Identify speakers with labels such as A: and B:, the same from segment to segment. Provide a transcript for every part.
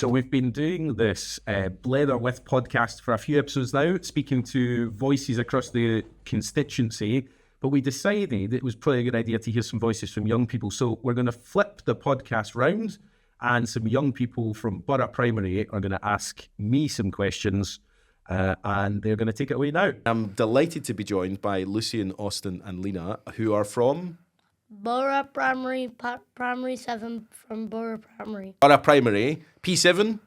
A: So we've been doing this Blether with podcast for a few episodes now, speaking to voices across the constituency. But we decided it was probably a good idea to hear some voices from young people. So we're going to flip the podcast round, and some young people from Burgh Primary are going to ask me some questions, and they're going to take it away now.
B: I'm delighted to be joined by Lucian, Austin and Lena, who are from...
C: Burgh Primary, Primary 7 from Burgh Primary.
B: Burgh Primary, P7,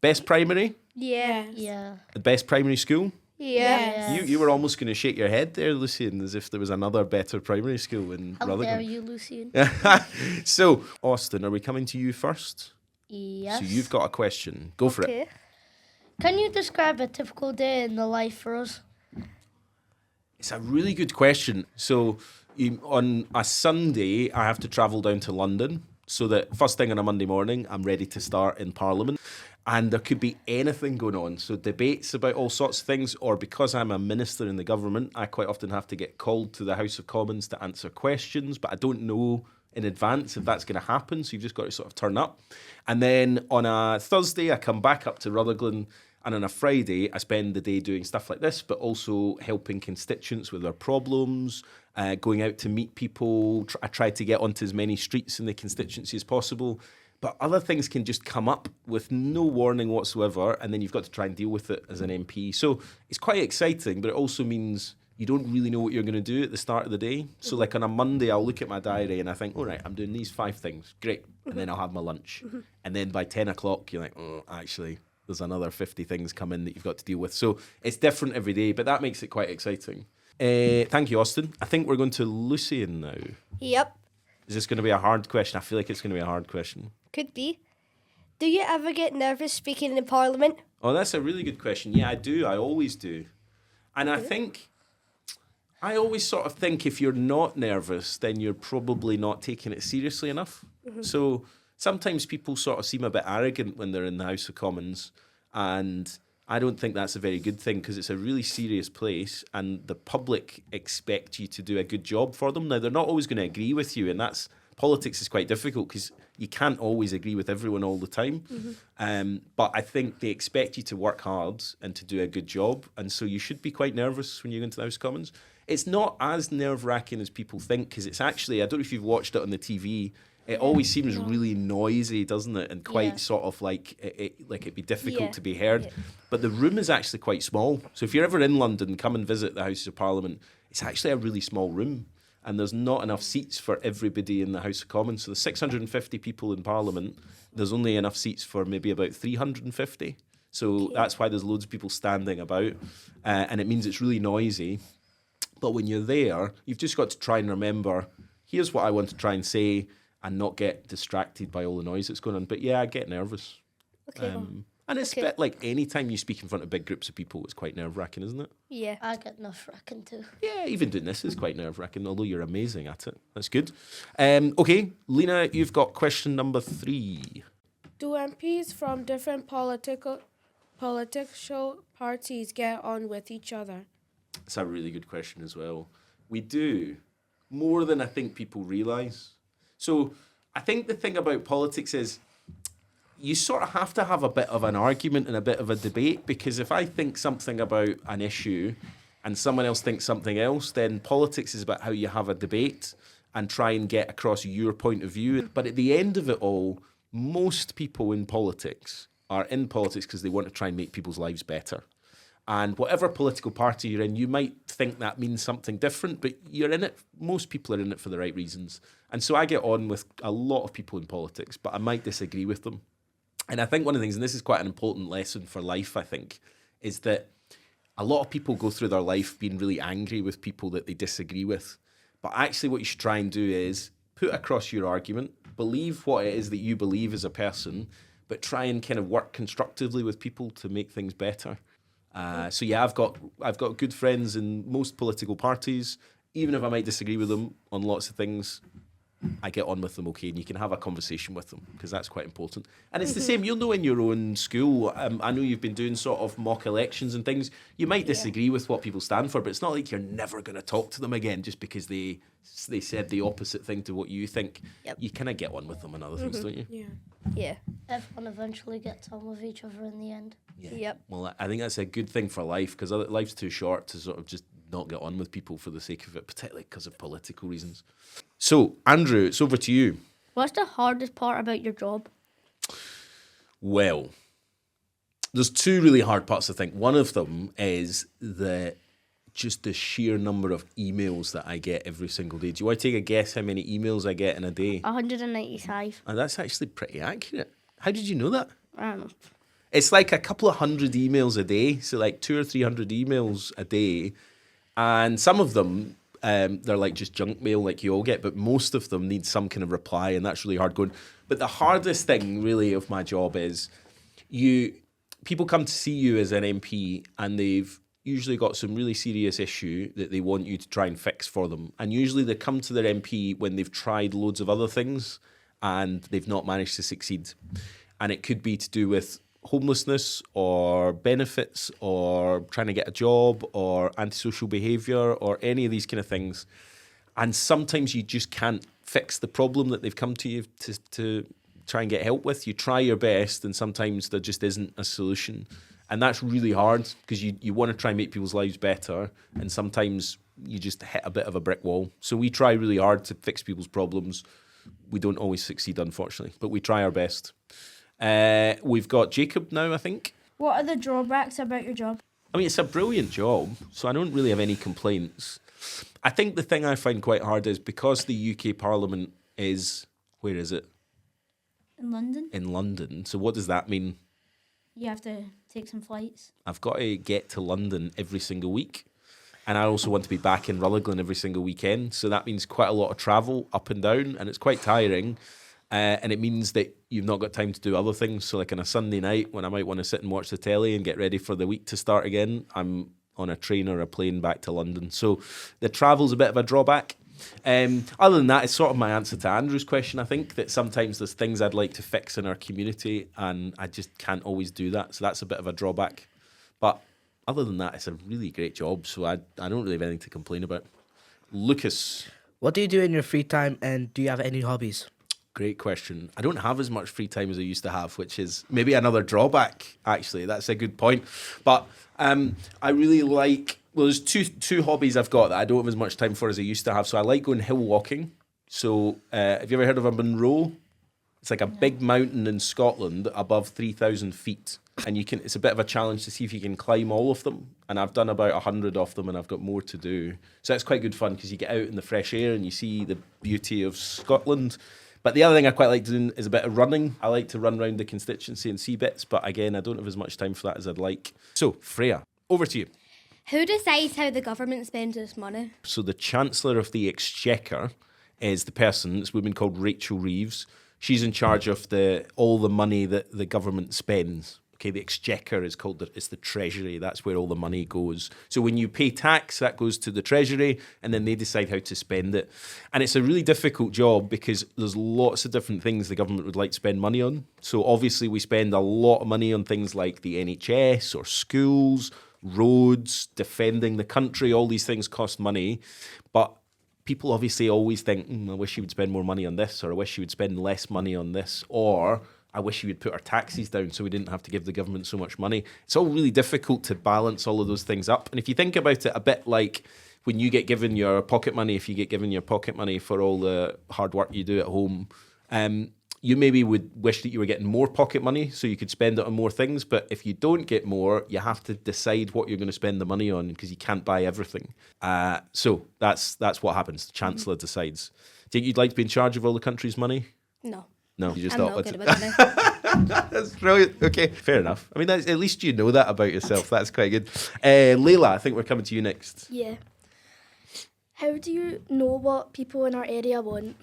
B: best primary,
C: Yeah.
B: the best primary school.
C: Yes.
B: You were almost going to shake your head there, Lucian, as if there was another better primary school in
C: How dare
B: Rutherglen.
C: you, Lucian?
B: So, Austin, are we coming to you first?
C: Yes.
B: So you've got a question. Go for it.
C: Can you describe a typical day in the life for us?
B: It's a really good question. So on a Sunday, I have to travel down to London so that first thing on a Monday morning, I'm ready to start in Parliament. And there could be anything going on. So debates about all sorts of things, or because I'm a minister in the government, I quite often have to get called to the House of Commons to answer questions, but I don't know in advance if that's going to happen. So you've just got to sort of turn up. And then on a Thursday, I come back up to Rutherglen. And on a Friday, I spend the day doing stuff like this, but also helping constituents with their problems, going out to meet people. I try to get onto as many streets in the constituency as possible. But other things can just come up with no warning whatsoever, and then you've got to try and deal with it as an MP. So it's quite exciting, but it also means you don't really know what you're going to do at the start of the day. So like on a Monday, I'll look at my diary and I think, all right, I'm doing these 5 things. Great. And then I'll have my lunch. And then by 10 o'clock, you're like, oh, actually, there's another 50 things come in that you've got to deal with. So it's different every day, but that makes it quite exciting. Thank you, Austin. I think we're going to Lucian now.
D: Yep,
B: Is this going to be a hard question? I feel like it's going to be a hard question.
D: could be. Do you ever get nervous speaking in Parliament?
B: Oh, that's a really good question. Yeah, I do. I always do. And I always sort of think if you're not nervous, then you're probably not taking it seriously enough. So sometimes people sort of seem a bit arrogant when they're in the House of Commons, and I don't think that's a very good thing because it's a really serious place and the public expect you to do a good job for them. Now, they're not always going to agree with you, and politics is quite difficult because you can't always agree with everyone all the time. But I think they expect you to work hard and to do a good job, and so you should be quite nervous when you go into the House of Commons. It's not as nerve-wracking as people think because it's actually, I don't know if you've watched it on the TV, it always seems really noisy, doesn't it? And quite sort of like it'd be difficult to be heard. But the room is actually quite small. So if you're ever in London, come and visit the House of Parliament. It's actually a really small room. And there's not enough seats for everybody in the House of Commons. So there's 650 people in Parliament. There's only enough seats for maybe about 350. So that's why there's loads of people standing about. And it means it's really noisy. But when you're there, you've just got to try and remember, here's what I want to try and say, and not get distracted by all the noise that's going on. But yeah, I get nervous. And it's a bit like any time you speak in front of big groups of people, it's quite nerve-wracking, isn't it?
D: Yeah.
C: I get nerve-wracking too.
B: Yeah, even doing this is quite nerve-wracking, although you're amazing at it. That's good. Okay, Lena, you've got question number 3.
E: Do MPs from different political parties get on with each other?
B: That's a really good question as well. We do, more than I think people realise. So I think the thing about politics is you sort of have to have a bit of an argument and a bit of a debate, because if I think something about an issue and someone else thinks something else, then politics is about how you have a debate and try and get across your point of view. But at the end of it all, most people in politics are in politics because they want to try and make people's lives better. And whatever political party you're in, you might think that means something different, but you're in it. Most people are in it for the right reasons. And so I get on with a lot of people in politics, but I might disagree with them. And I think one of the things, and this is quite an important lesson for life, I think, is that a lot of people go through their life being really angry with people that they disagree with. But actually what you should try and do is put across your argument, believe what it is that you believe as a person, but try and kind of work constructively with people to make things better. So yeah, I've got good friends in most political parties. Even if I might disagree with them on lots of things, I get on with them okay, and you can have a conversation with them because that's quite important. And it's the same, you'll know in your own school, I know you've been doing sort of mock elections and things, you might disagree with what people stand for, but it's not like you're never going to talk to them again just because they said the opposite thing to what you think. You kind of get on with them and other things, don't you?
E: Yeah.
D: Yeah.
C: everyone eventually gets on with each other in the end.
B: Yeah.
D: Yep.
B: Well, I think that's a good thing for life because life's too short to sort of just not get on with people for the sake of it, particularly because of political reasons. So, Andrew, it's over to you.
C: What's the hardest part about your job?
B: Well, there's two really hard parts, I think. One of them is just the sheer number of emails that I get every single day. Do you want to take a guess how many emails I get in a day?
C: 195.
B: And that's actually pretty accurate. How did you know that?
C: I don't know.
B: It's like a couple of hundred emails a day, so like 200 or 300 emails a day. And some of them, they're like just junk mail like you all get, but most of them need some kind of reply, and that's really hard going. But the hardest thing really of my job is people come to see you as an MP and they've usually got some really serious issue that they want you to try and fix for them. And usually they come to their MP when they've tried loads of other things and they've not managed to succeed. And it could be to do with homelessness or benefits or trying to get a job or antisocial behaviour or any of these kind of things. And sometimes you just can't fix the problem that they've come to you to try and get help with. You try your best and sometimes there just isn't a solution. And that's really hard because you want to try and make people's lives better and sometimes you just hit a bit of a brick wall. So we try really hard to fix people's problems. We don't always succeed, unfortunately, but we try our best. We've got Jacob now, I think.
F: What are the drawbacks about your job?
B: I mean, it's a brilliant job, so I don't really have any complaints. I think the thing I find quite hard is because the UK Parliament is, where is it?
F: In London?
B: In London. So what does that mean?
F: You have to take some flights.
B: I've got to get to London every single week. And I also want to be back in Rutherglen every single weekend. So that means quite a lot of travel up and down, and it's quite tiring. And it means that you've not got time to do other things. So like on a Sunday night when I might want to sit and watch the telly and get ready for the week to start again, I'm on a train or a plane back to London. So the travel's a bit of a drawback. Other than that, it's sort of my answer to Andrew's question, I think, that sometimes there's things I'd like to fix in our community and I just can't always do that. So that's a bit of a drawback. But other than that, it's a really great job. So I don't really have anything to complain about. Lucas.
G: What do you do in your free time and do you have any hobbies?
B: Great question. I don't have as much free time as I used to have, which is maybe another drawback, actually. That's a good point. But I really like, well, there's two hobbies I've got that I don't have as much time for as I used to have. So I like going hill walking. So have you ever heard of a Munro? It's like a big mountain in Scotland above 3,000 feet. And it's a bit of a challenge to see if you can climb all of them. And I've done about 100 of them and I've got more to do. So it's quite good fun because you get out in the fresh air and you see the beauty of Scotland. But the other thing I quite like doing is a bit of running. I like to run around the constituency and see bits, but again, I don't have as much time for that as I'd like. So, Freya, over to you.
D: Who decides how the government spends its money?
B: So the Chancellor of the Exchequer is the person, it's a woman called Rachel Reeves. She's in charge of all the money that the government spends. Okay, the Exchequer is called it's the Treasury. That's where all the money goes. So when you pay tax, that goes to the Treasury, and then they decide how to spend it. And it's a really difficult job because there's lots of different things the government would like to spend money on. So obviously we spend a lot of money on things like the NHS or schools, roads, defending the country. All these things cost money, but people obviously always think, I wish you would spend more money on this, or I wish you would spend less money on this, or I wish you would put our taxes down so we didn't have to give the government so much money. It's all really difficult to balance all of those things up. And if you think about it a bit like when you get given your pocket money, if you get given your pocket money for all the hard work you do at home, you maybe would wish that you were getting more pocket money so you could spend it on more things. But if you don't get more, you have to decide what you're going to spend the money on because you can't buy everything. So that's what happens. The Chancellor decides. Do you think you'd like to be in charge of all the country's money?
D: No.
B: No, you just
D: I'm
B: thought
D: not good about money.
B: That's brilliant. Okay, fair enough. I mean, at least you know that about yourself. That's quite good. Layla, I think we're coming to you next.
H: Yeah. How do you know what people in our area want?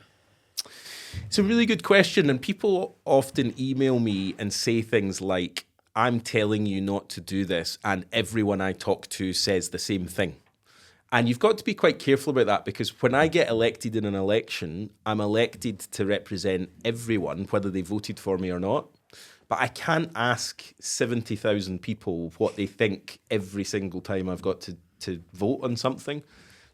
B: It's a really good question, and people often email me and say things like, I'm telling you not to do this, and everyone I talk to says the same thing. And you've got to be quite careful about that because when I get elected in an election, I'm elected to represent everyone, whether they voted for me or not. But I can't ask 70,000 people what they think every single time I've got to vote on something.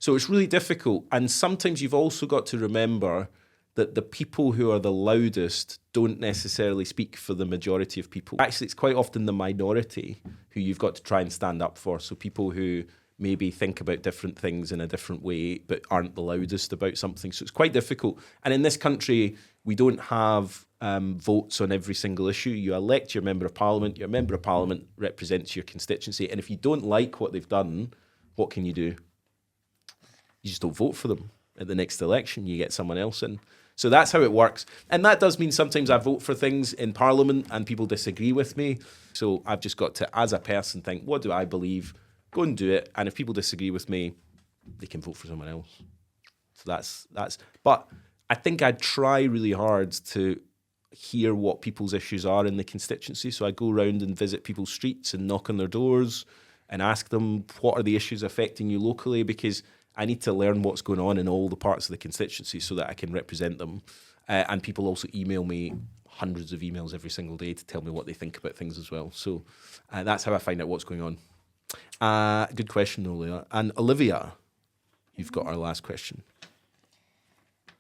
B: So it's really difficult. And sometimes you've also got to remember that the people who are the loudest don't necessarily speak for the majority of people. Actually, it's quite often the minority who you've got to try and stand up for. So people who maybe think about different things in a different way, but aren't the loudest about something. So it's quite difficult. And in this country, we don't have votes on every single issue. You elect your member of parliament. Your member of parliament represents your constituency. And if you don't like what they've done, what can you do? You just don't vote for them. At the next election, you get someone else in. So that's how it works. And that does mean sometimes I vote for things in Parliament and people disagree with me. So I've just got to, as a person, think, what do I believe? Go and do it. And if people disagree with me, they can vote for someone else. So that's. But I think I try really hard to hear what people's issues are in the constituency. So I go around and visit people's streets and knock on their doors and ask them, what are the issues affecting you locally? Because I need to learn what's going on in all the parts of the constituency so that I can represent them. And people also email me hundreds of emails every single day to tell me what they think about things as well. So that's how I find out what's going on. Good question, Olivia. And Olivia, you've got our last question.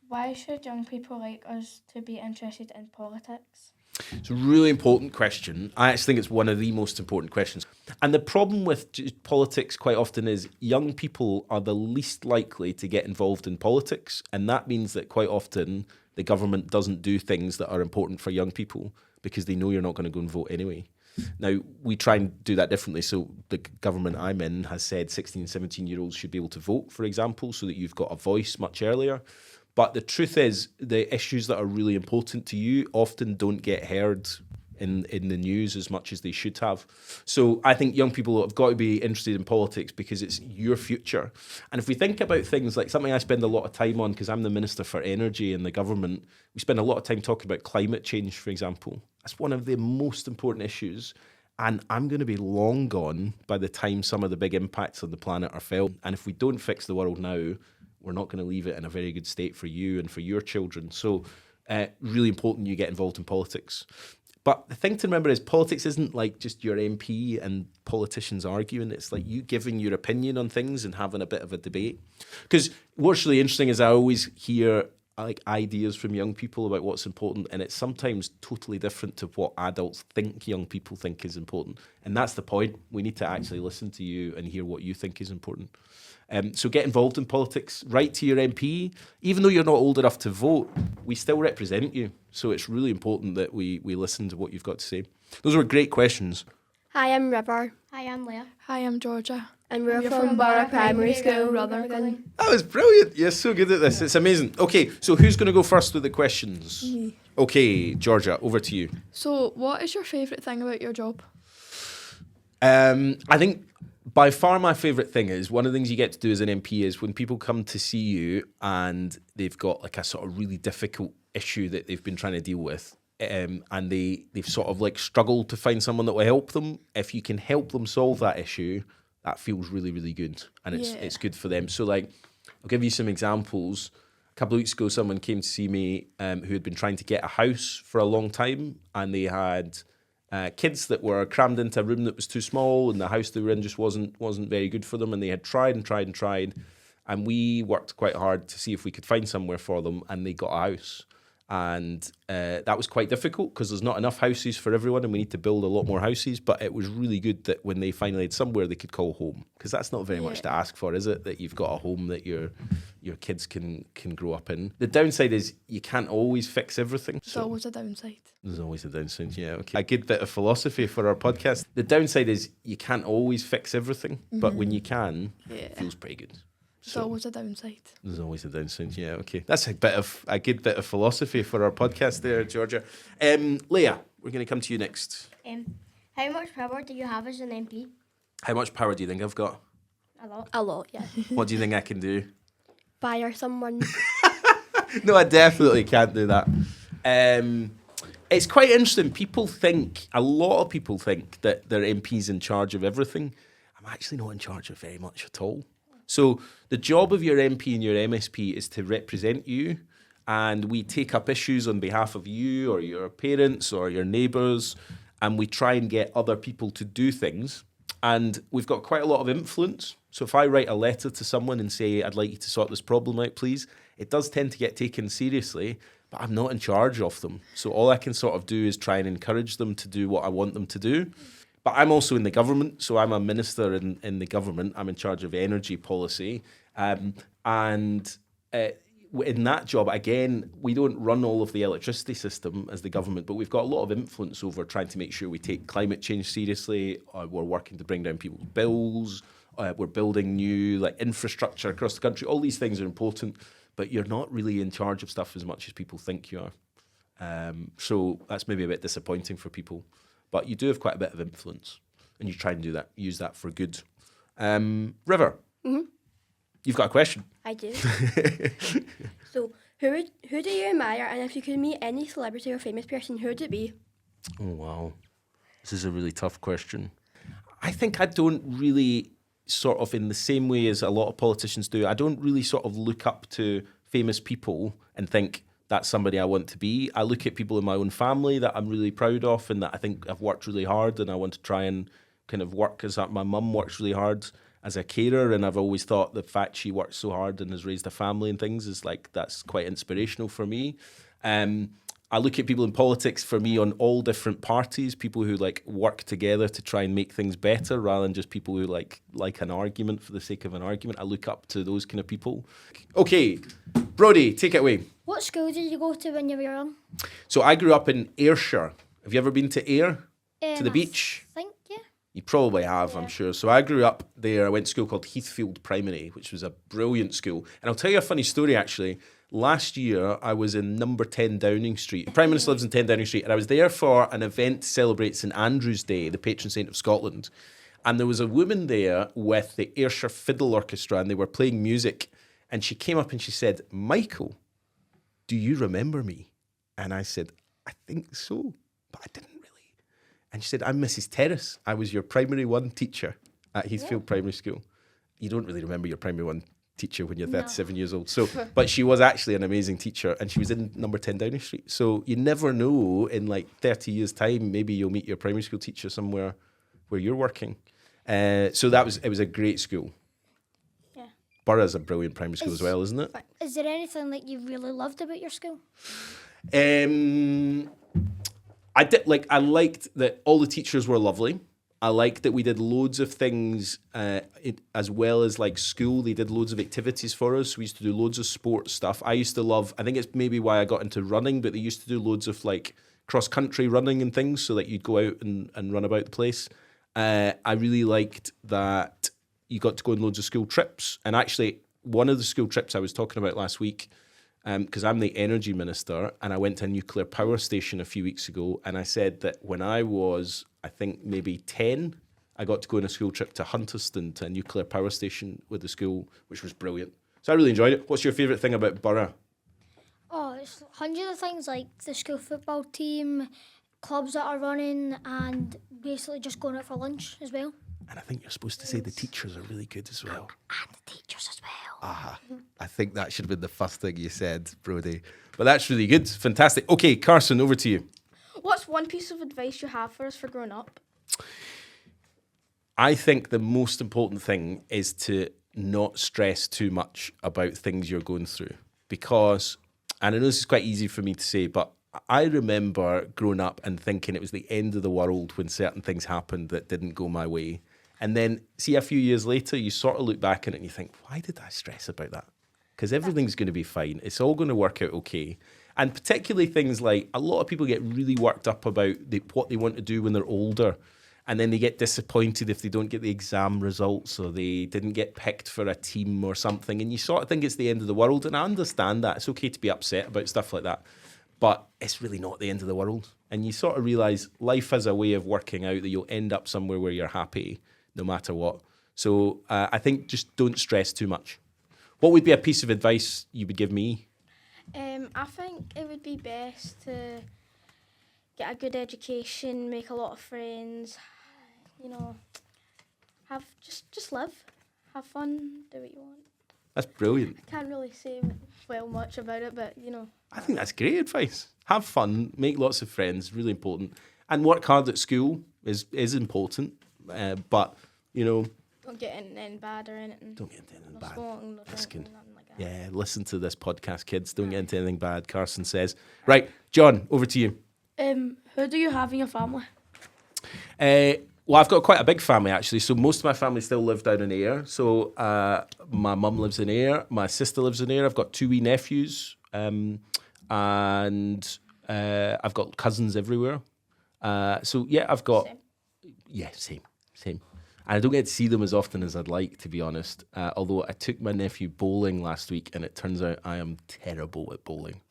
H: Why should young people like us to be interested in politics?
B: It's a really important question. I actually think it's one of the most important questions. And the problem with politics quite often is young people are the least likely to get involved in politics. And that means that quite often the government doesn't do things that are important for young people because they know you're not going to go and vote anyway. Now, we try and do that differently. So the government I'm in has said 16, 17-year-olds should be able to vote, for example, so that you've got a voice much earlier. But the truth is, the issues that are really important to you often don't get heard in the news as much as they should have. So I think young people have got to be interested in politics because it's your future. And if we think about things like something I spend a lot of time on, because I'm the Minister for Energy in the government, we spend a lot of time talking about climate change, for example. That's one of the most important issues. And I'm going to be long gone by the time some of the big impacts on the planet are felt. And if we don't fix the world now, we're not going to leave it in a very good state for you and for your children. So really important you get involved in politics. But the thing to remember is politics isn't like just your MP and politicians arguing. It's like you giving your opinion on things and having a bit of a debate. Because what's really interesting is I always hear like ideas from young people about what's important, and it's sometimes totally different to what adults think young people think is important. And that's the point. We need to actually listen to you and hear what you think is important. So get involved in politics, write to your MP. Even though you're not old enough to vote, we still represent you. So it's really important that we listen to what you've got to say. Those were great questions.
D: Hi, I'm River.
F: Hi, I'm Leah.
E: Hi, I'm Georgia.
D: And we're from Burgh Primary School, Rotherham.
B: That was brilliant. You're so good at this. It's amazing. Okay, so who's going to go first with the questions?
E: Me.
B: Okay, Georgia, over to you.
E: So, what is your favourite thing about your job?
B: I think by far my favourite thing is one of the things you get to do as an MP is when people come to see you and they've got like a sort of really difficult issue that they've been trying to deal with, and they've sort of like struggled to find someone that will help them. If you can help them solve that issue, that feels really, really good, and it's good for them. So like, I'll give you some examples. A couple of weeks ago, someone came to see me who had been trying to get a house for a long time, and they had kids that were crammed into a room that was too small, and the house they were in just wasn't very good for them, and they had tried and tried and tried, and we worked quite hard to see if we could find somewhere for them, and they got a house. And that was quite difficult because there's not enough houses for everyone and we need to build a lot more houses, but it was really good that when they finally had somewhere they could call home, because that's not very much to ask for, is it? That you've got a home that your kids can grow up in. The downside is you can't always fix everything.
E: There's always a downside.
B: There's always a downside, yeah. Okay. A good bit of philosophy for our podcast. The downside is you can't always fix everything, but when you can, it feels pretty good.
E: There's always a downside.
B: There's always a downside, yeah, okay. That's a good bit of philosophy for our podcast there, Georgia. Leah, we're going to come to you next.
C: How much power do you have as an MP?
B: How much power do you think I've got?
C: A lot.
D: A lot, yeah.
B: What do you think I can do?
D: Fire someone.
B: No, I definitely can't do that. It's quite interesting. A lot of people think that their MP's in charge of everything. I'm actually not in charge of very much at all. So the job of your MP and your MSP is to represent you, and we take up issues on behalf of you or your parents or your neighbours, and we try and get other people to do things. And we've got quite a lot of influence. So if I write a letter to someone and say, I'd like you to sort this problem out, please, it does tend to get taken seriously, but I'm not in charge of them. So all I can sort of do is try and encourage them to do what I want them to do. But I'm also in the government, so I'm a minister in the government. I'm in charge of energy policy. In that job, again, we don't run all of the electricity system as the government, but we've got a lot of influence over trying to make sure we take climate change seriously. We're working to bring down people's bills. We're building new infrastructure across the country. All these things are important, but you're not really in charge of stuff as much as people think you are. So that's maybe a bit disappointing for people, but you do have quite a bit of influence, and you try and use that for good. River, you've got a question.
D: I do. So, who do you admire? And if you could meet any celebrity or famous person, who would it be?
B: Oh, wow. This is a really tough question. I think I don't really sort of, in the same way as a lot of politicians do, I don't really sort of look up to famous people and think that's somebody I want to be. I look at people in my own family that I'm really proud of and that I think have worked really hard, and I want to try and kind of work as my mum works really hard as a carer, and I've always thought the fact she works so hard and has raised a family and things is that's quite inspirational for me. I look at people in politics, for me, on all different parties, people who work together to try and make things better rather than just people who like an argument for the sake of an argument. I look up to those kind of people. Okay, Brodie, take it away.
F: What school did you go to when you were young?
B: So I grew up in Ayrshire. Have you ever been to Ayr? To the
F: I
B: beach?
F: think, yeah.
B: You probably have, I'm sure. So I grew up there. I went to a school called Heathfield Primary, which was a brilliant school. And I'll tell you a funny story, actually. Last year, I was in number 10 Downing Street. The Prime Minister lives in 10 Downing Street, and I was there for an event to celebrate St Andrew's Day, the patron saint of Scotland. And there was a woman there with the Ayrshire Fiddle Orchestra, and they were playing music. And she came up and she said, "Michael, do you remember me?" And I said, "I think so, but I didn't really." And she said, "I'm Mrs. Terrace. I was your primary one teacher at Heathfield Primary School." You don't really remember your primary one teacher when you're 37 years old. So, but she was actually an amazing teacher, and she was in number 10 Downing Street. So you never know, in 30 years' time, maybe you'll meet your primary school teacher somewhere where you're working. So it was a great school.
F: Yeah.
B: Borough's a brilliant primary school as well, isn't it?
F: Is there anything you really loved about your school?
B: I liked that all the teachers were lovely. I liked that we did loads of things as well as school. They did loads of activities for us. We used to do loads of sports stuff. I used to love, I think it's maybe why I got into running, but they used to do loads of cross-country running and things so that you'd go out and run about the place. I really liked that you got to go on loads of school trips. And actually, one of the school trips I was talking about last week, because I'm the energy minister, and I went to a nuclear power station a few weeks ago, and I said that when I was, I think, maybe 10, I got to go on a school trip to Hunterston, to a nuclear power station with the school, which was brilliant. So I really enjoyed it. What's your favourite thing about Burgh?
F: Oh, it's hundreds of things like the school football team, clubs that are running, and basically just going out for lunch as well.
B: And I think you're supposed to say the teachers are really good as well.
F: And the teachers as well.
B: I think that should have been the first thing you said, Brodie. But that's really good. Fantastic. Okay, Carson, over to you.
E: What's one piece of advice you have for us for growing up?
B: I think the most important thing is to not stress too much about things you're going through. Because, and I know this is quite easy for me to say, but I remember growing up and thinking it was the end of the world when certain things happened that didn't go my way. And then, see, a few years later, you sort of look back on it and you think, why did I stress about that? Because everything's going to be fine. It's all going to work out okay. And particularly things like, a lot of people get really worked up about what they want to do when they're older. And then they get disappointed if they don't get the exam results or they didn't get picked for a team or something. And you sort of think it's the end of the world. And I understand that. It's okay to be upset about stuff like that. But it's really not the end of the world. And you sort of realise life has a way of working out that you'll end up somewhere where you're happy no matter what. So I think just don't stress too much. What would be a piece of advice you would give me?
H: I think it would be best to get a good education, make a lot of friends, have just live, have fun, do what you want.
B: That's brilliant.
H: I can't really say much about it, but
B: I think that's great advice. Have fun, make lots of friends, really important. And work hard at school is important. But,
H: don't get in bad or anything.
B: Don't get into anything
H: No
B: bad.
H: smoking, no
B: That's
H: drinking,
B: good.
H: nothing like that.
B: Yeah, listen to this podcast, kids. Don't get into anything bad, Carson says. Right, John, over to you.
C: Who do you have in your family?
B: Well, I've got quite a big family, actually. So most of my family still live down in Ayr. So my mum lives in Ayr. My sister lives in Ayr. I've got 2 wee nephews. And I've got cousins everywhere. So, yeah, I've got...
E: Same.
B: Yeah, same. And I don't get to see them as often as I'd like, to be honest. Although I took my nephew bowling last week, and it turns out I am terrible at bowling.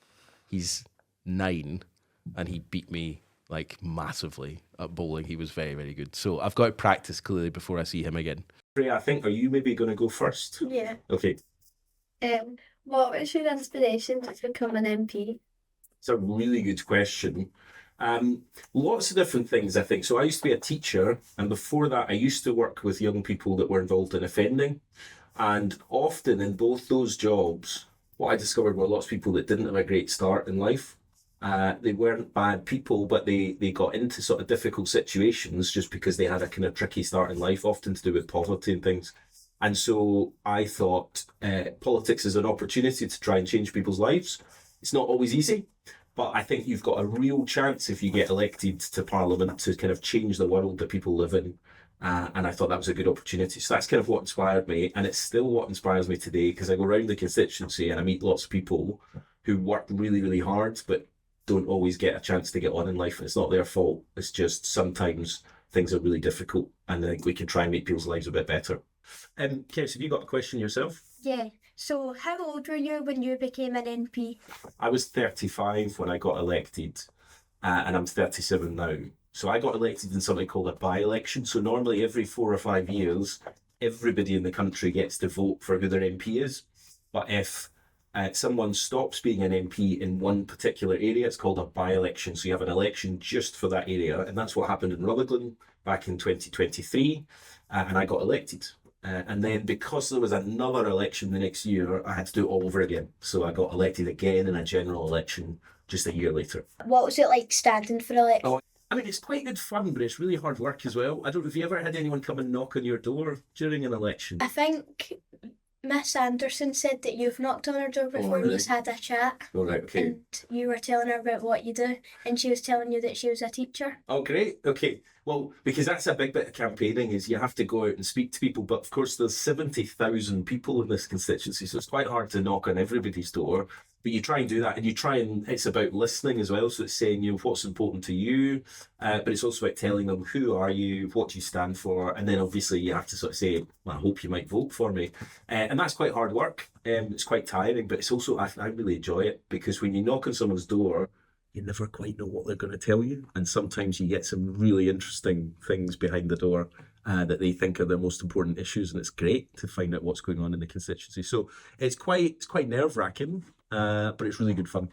B: He's 9, and he beat me, like, massively at bowling. He was very, very good. So I've got to practice, clearly, before I see him again.
A: Freya, I think, are you maybe going to go first?
I: Yeah.
A: Okay.
I: What was your inspiration to become an MP?
A: It's a really good question. Lots of different things, I think. So I used to be a teacher, and before that, I used to work with young people that were involved in offending. And often in both those jobs, what I discovered were lots of people that didn't have a great start in life. They weren't bad people, but they got into sort of difficult situations just because they had a kind of tricky start in life, often to do with poverty and things. And so I thought politics is an opportunity to try and change people's lives. It's not always easy, but I think you've got a real chance if you get elected to Parliament to kind of change the world that people live in. And I thought that was a good opportunity. So that's kind of what inspired me. And it's still what inspires me today, because I go around the constituency and I meet lots of people who work really, really hard, but don't always get a chance to get on in life. And it's not their fault. It's just sometimes things are really difficult. And I think we can try and make people's lives a bit better. Kev, have you got a question yourself?
I: Yeah. So how old were you when you became an MP?
A: I was 35 when I got elected, and I'm 37 now. So I got elected in something called a by-election. So normally every 4 or 5 years, everybody in the country gets to vote for who their MP is. But if someone stops being an MP in one particular area, it's called a by-election. So you have an election just for that area. And that's what happened in Rutherglen back in 2023. And I got elected. And then because there was another election the next year, I had to do it all over again. So I got elected again in a general election just a year later.
I: What was it like standing for election?
A: Oh, I mean, it's quite good fun, but it's really hard work as well. I don't know if you ever had anyone come and knock on your door during an election.
I: I think Miss Anderson said that you've knocked on her door before and
A: really?
I: you've had a chat.
A: All right, okay.
I: And you were telling her about what you do, and she was telling you that she was a teacher.
A: Oh, great. Okay. Well, because that's a big bit of campaigning, is you have to go out and speak to people. But of course, there's 70,000 people in this constituency, so it's quite hard to knock on everybody's door. But you try and do that, and you try and, it's about listening as well. So it's saying, what's important to you, but it's also about telling them, who are you, what do you stand for? And then obviously you have to sort of say, well, I hope you might vote for me. And that's quite hard work. It's quite tiring, but it's also, I really enjoy it, because when you knock on someone's door, you never quite know what they're going to tell you. And sometimes you get some really interesting things behind the door that they think are the most important issues. And it's great to find out what's going on in the constituency. So it's quite nerve-wracking, but it's really good fun.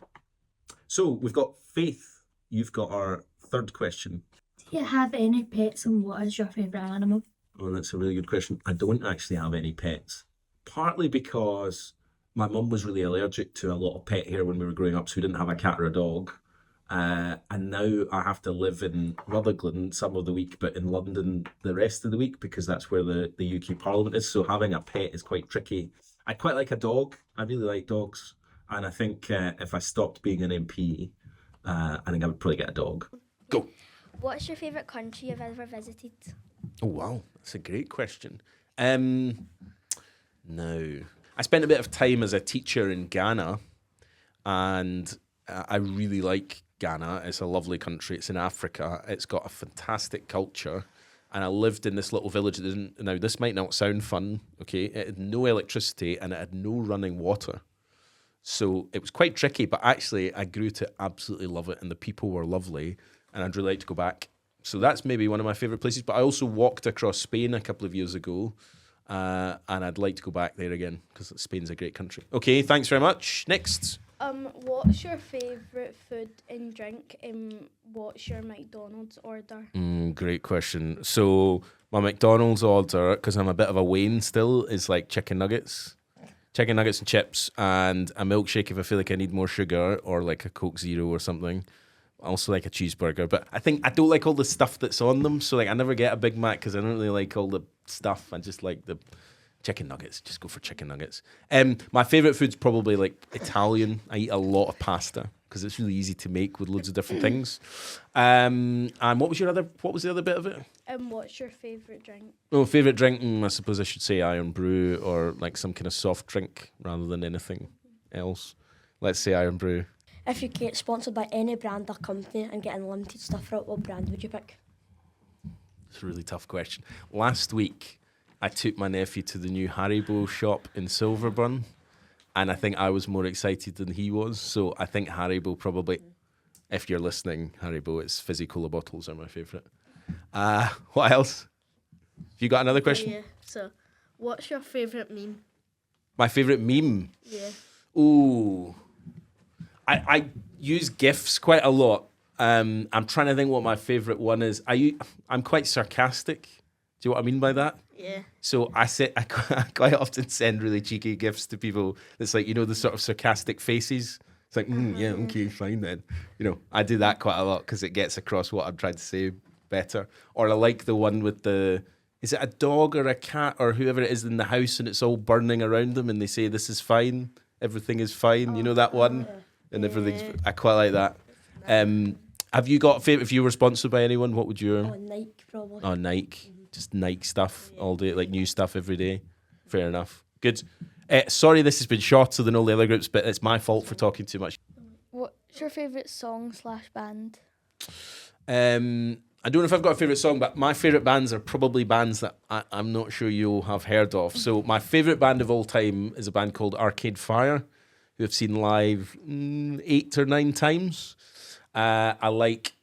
A: So we've got Faith. You've got our third question.
I: Do you have any pets, and what is your favourite animal?
A: Well, that's a really good question. I don't actually have any pets. Partly because my mum was really allergic to a lot of pet hair when we were growing up, so we didn't have a cat or a dog. And now I have to live in Rutherglen some of the week, but in London the rest of the week, because that's where the UK Parliament is. So having a pet is quite tricky. I quite like a dog. I really like dogs. And I think if I stopped being an MP, I think I would probably get a dog.
B: Go.
H: What's your favourite country you've ever visited?
B: Oh, wow. That's a great question. No. I spent a bit of time as a teacher in Ghana, and I really like Ghana. It's a lovely country. It's in Africa. It's got a fantastic culture. And I lived in this little village. Now, this might not sound fun, okay? It had no electricity and it had no running water. So it was quite tricky, but actually I grew to absolutely love it, and the people were lovely, and I'd really like to go back. So that's maybe one of my favourite places. But I also walked across Spain a couple of years ago, and I'd like to go back there again, because Spain's a great country. Okay, thanks very much. Next.
E: What's your favourite food and drink, and what's your McDonald's order?
B: Great question. So my McDonald's order, because I'm a bit of a Wayne still, is like chicken nuggets and chips, and a milkshake if I feel like I need more sugar, or like a Coke Zero or something. I also like a cheeseburger, but I think I don't like all the stuff that's on them. So like I never get a Big Mac because I don't really like all the stuff. I just like Chicken nuggets. Just go for chicken nuggets. My favourite food's probably like Italian. I eat a lot of pasta because it's really easy to make with loads of different things. And what was the other bit of it?
E: What's your favourite drink?
B: Oh, favourite drink? I suppose I should say Iron Brew or like some kind of soft drink rather than anything else. Let's say Iron Brew.
J: If you get sponsored by any brand or company and get unlimited stuff for it, what brand would you pick?
B: It's a really tough question. Last week, I took my nephew to the new Haribo shop in Silverburn, and I think I was more excited than he was. So I think Haribo probably, if you're listening, Haribo, it's fizzy cola bottles are my favourite. What else? Have you got another question?
H: Yeah. So, what's your favourite meme?
B: My favourite meme?
H: Yeah.
B: Ooh. I use GIFs quite a lot. I'm trying to think what my favourite one is. I'm quite sarcastic. Do you know what I mean by that?
H: Yeah.
B: So I quite often send really cheeky GIFs to people. It's like, the sort of sarcastic faces. It's like, yeah, okay, fine then. I do that quite a lot because it gets across what I'm trying to say better. Or I like the one with is it a dog or a cat or whoever it is in the house and it's all burning around them and they say, this is fine, everything is fine. You know that one? And everything's, I quite like that. Have you got a favourite? If you were sponsored by anyone, what would your...
J: Nike, probably.
B: Oh, Nike. Just Nike stuff all day, like new stuff every day. Fair enough. Good. Sorry this has been shorter than all the other groups, but it's my fault for talking too much.
E: What's your favourite song/band?
B: I don't know if I've got a favourite song, but my favourite bands are probably bands that I'm not sure you'll have heard of. So my favourite band of all time is a band called Arcade Fire, who I've seen live 8 or 9 times. I like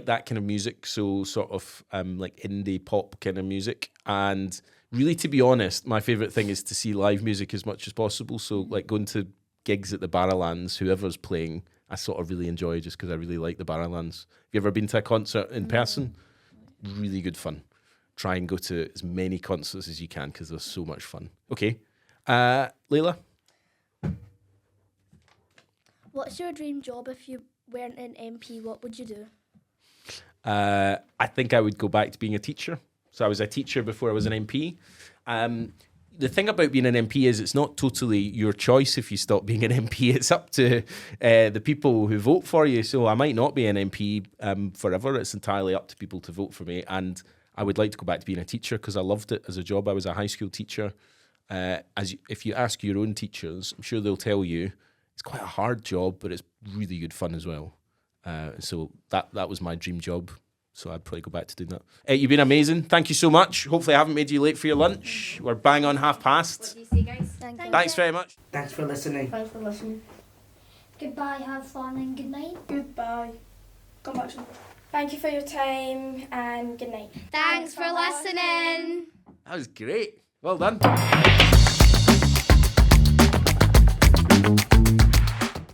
B: that kind of music, so sort of like indie pop kind of music. And really, to be honest, my favourite thing is to see live music as much as possible. So like going to gigs at the Barrowlands, whoever's playing, I sort of really enjoy just because I really like the Barrowlands. Have you ever been to a concert in person? Really good fun. Try and go to as many concerts as you can because they're so much fun. Okay. Layla?
E: What's your dream job if you weren't an MP? What would you do?
B: I think I would go back to being a teacher. So I was a teacher before I was an MP. The thing about being an MP is it's not totally your choice if you stop being an MP. It's up to the people who vote for you. So I might not be an MP forever. It's entirely up to people to vote for me. And I would like to go back to being a teacher because I loved it as a job. I was a high school teacher. If you ask your own teachers, I'm sure they'll tell you it's quite a hard job, but it's really good fun as well. So that was my dream job. So I'd probably go back to doing that. You've been amazing. Thank you so much. Hopefully I haven't made you late for your lunch. We're bang on 5:30.
I: What do you say, guys?
B: Thanks very much.
G: Thanks for listening.
D: Thanks for listening.
F: Goodbye, have fun, and good night.
D: Goodbye. Come back soon. Thank you for your time and good night.
C: Thanks for listening.
B: That was great. Well done.